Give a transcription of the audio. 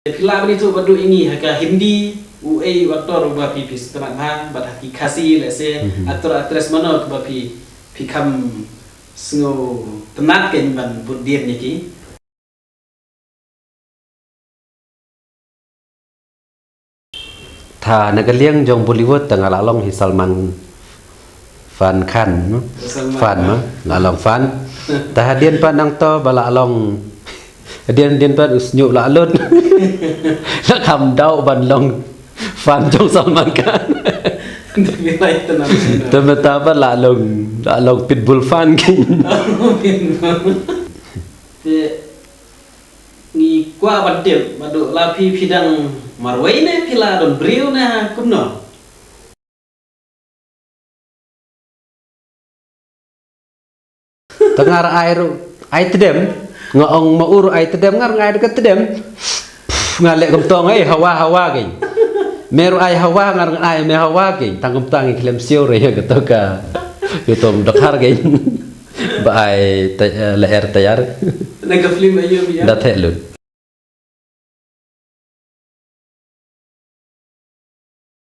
Film itu badu ini haka Hindi UA aktor bapi pis tenak bah bat haki kasi lese aktor aktris mana bapi pikam sengo tenak ken ban budir niki thà nó cái liêng trong Bollywood tầng là long thì Salman Fan Khan Fan mà là long Fan ta điên pan đang to và là long điên pan usnyu là luôn nó cầm đau bàn long Fan trong Salman Khan tapi ta là long Pitbull Fan kinh ni qua ban tiệm mà độ la phi đang marway ne pila don brio na kumno tengah air tedem ngong maur air tedem ngar ngai dekat tedem ngalek kemtong hawa geng meru ai hawa ngar ai me hawa geng tangkum tangi klem siore ya ketoka yotom dakhar geng ba ai leer tayar na film ayo biya da thelun